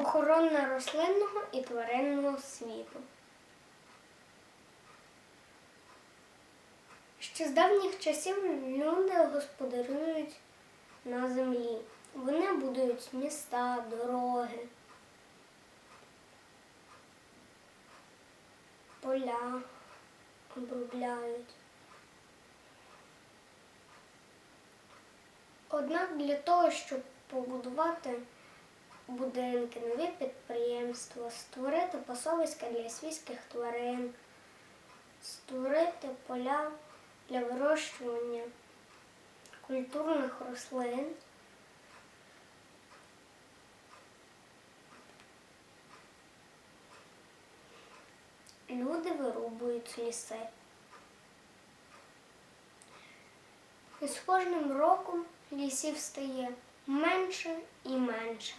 Охорона рослинного і тваринного світу. Ще з давніх часів люди господарюють на землі. Вони будують міста, дороги, поля обробляють. Однак для того, щоб побудувати будинки, нові підприємства, створити пасовиська для свійських тварин, створити поля для вирощування культурних рослин, люди вирубують ліси. І з кожним роком лісів стає менше і менше.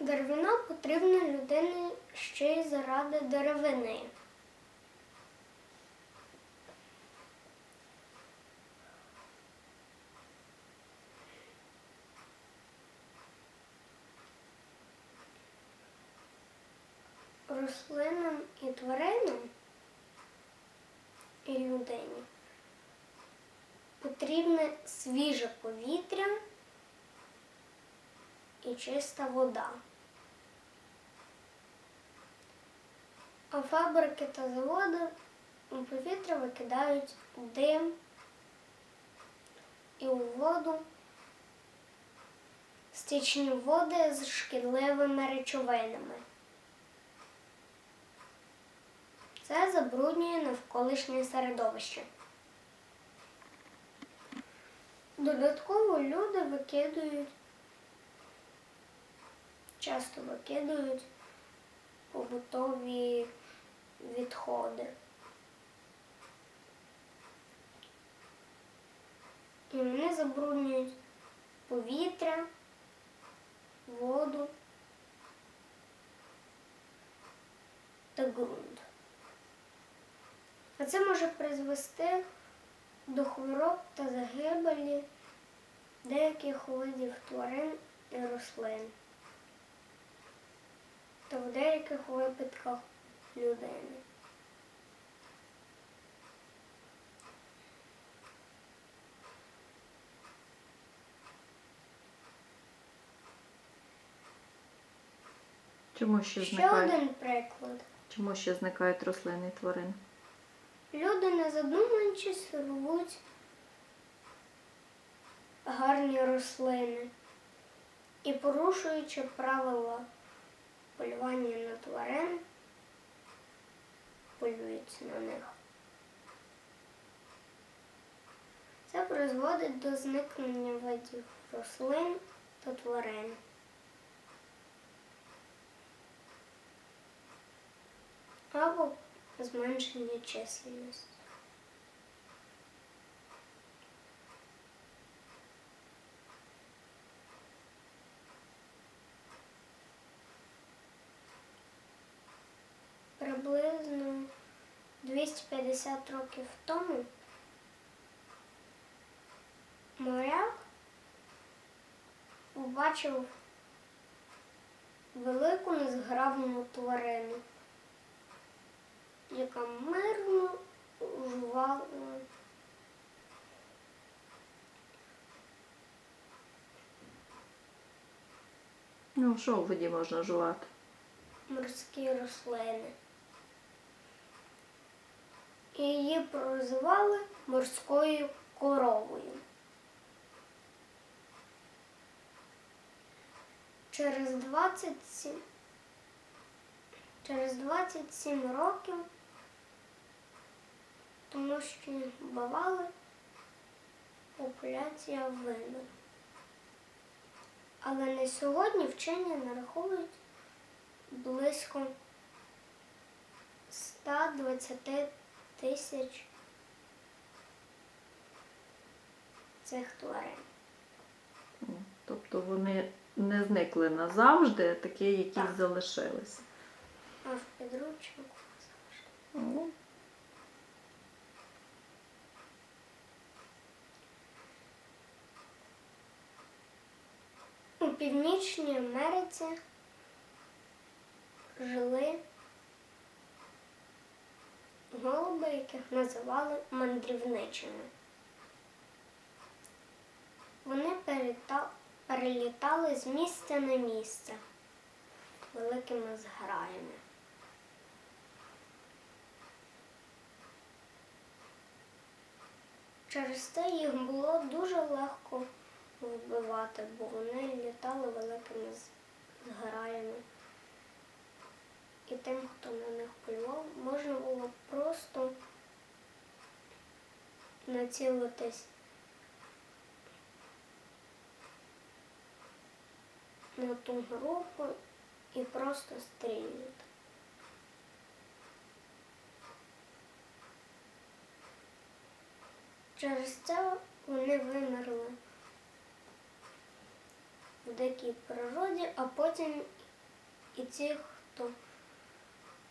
Деревина потрібна людині ще й заради деревини. Рослинам і тваринам, і людині потрібне свіже повітря і чиста вода. А фабрики та заводи у повітря викидають дим і у воду стічні води з шкідливими речовинами. Це забруднює навколишнє середовище. Додатково люди часто викидують побутові відходи. І вони забруднюють повітря, воду та ґрунт. А це може призвести до хвороб та загибелі деяких видів тварин і рослин, та в деяких випадках людини. Ще один приклад. Чому ще зникають рослини і тварини? Люди, не задумуючись, рвуть гарні рослини і, порушуючи правила полювання на тварин, полюють на них. Це призводить до зникнення видів рослин та тварин. Або зменшення чисельності. Приблизно 250 років тому моряк побачив велику незграбну тварину, яка мирно жувала Що в воді можна жувати? морські рослини. І її прозивали морською коровою. Через 27 років, тому що бували, популяція вимерла. Але на сьогодні вчені нараховують близько 120 тисяч цих тварин. Тобто вони не зникли назавжди, а такі, які залишилися. А в підручнику завжди. Північній Америці жили голуби, яких називали мандрівничими. Вони перелітали з місця на місце великими зграями. Через це їх було дуже легко вбивати, бо вони літали великими зграями. І тим, хто на них полював, можна було просто націлитись на ту групу і просто стрільнути. Через це вони вимерли в дикій природі, а потім і ті, хто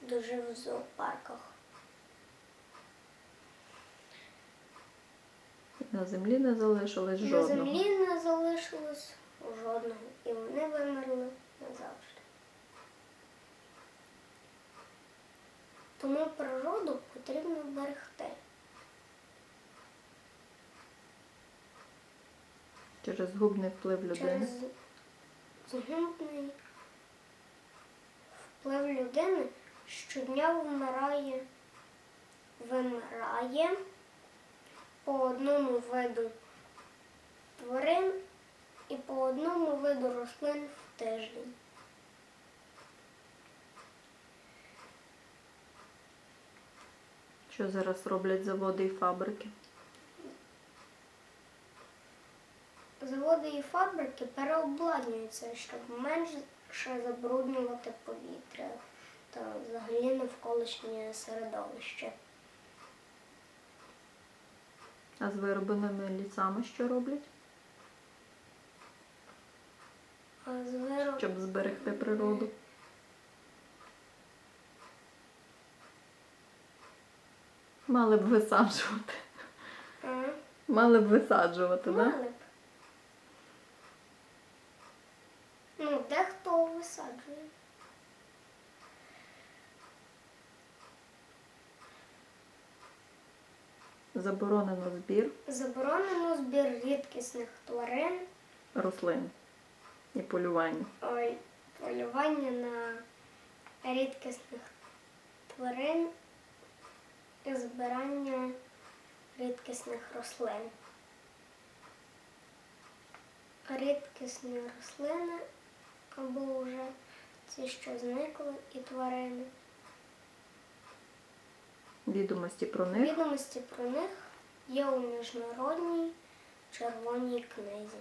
дожив в зоопарках. На землі не залишилось На жодного. землі не залишилось жодного, і вони вимерли назавжди. Тому природу потрібно берегти. Через згубний вплив людини. Через згубний вплив людини щодня вимирає по одному виду тварин і по одному виду рослин в тиждень. Що зараз роблять заводи і фабрики? Заводи і фабрики переобладнюються, щоб менше забруднювати повітря та взагалі навколишнє середовище. А з виробленими лісами що роблять? А Щоб зберегти природу. Мали б висаджувати. Мали б висаджувати, так? Мали б. Ну, дехто висаджує. Заборонено збір Заборонено збір рідкісних тварин, рослин і полювання. полювання на рідкісних тварин і збирання рідкісних рослин. Рідкісні рослини або вже ті, що зникли, і тварини. Відомості про них Відомості про них є у міжнародній червоній книзі.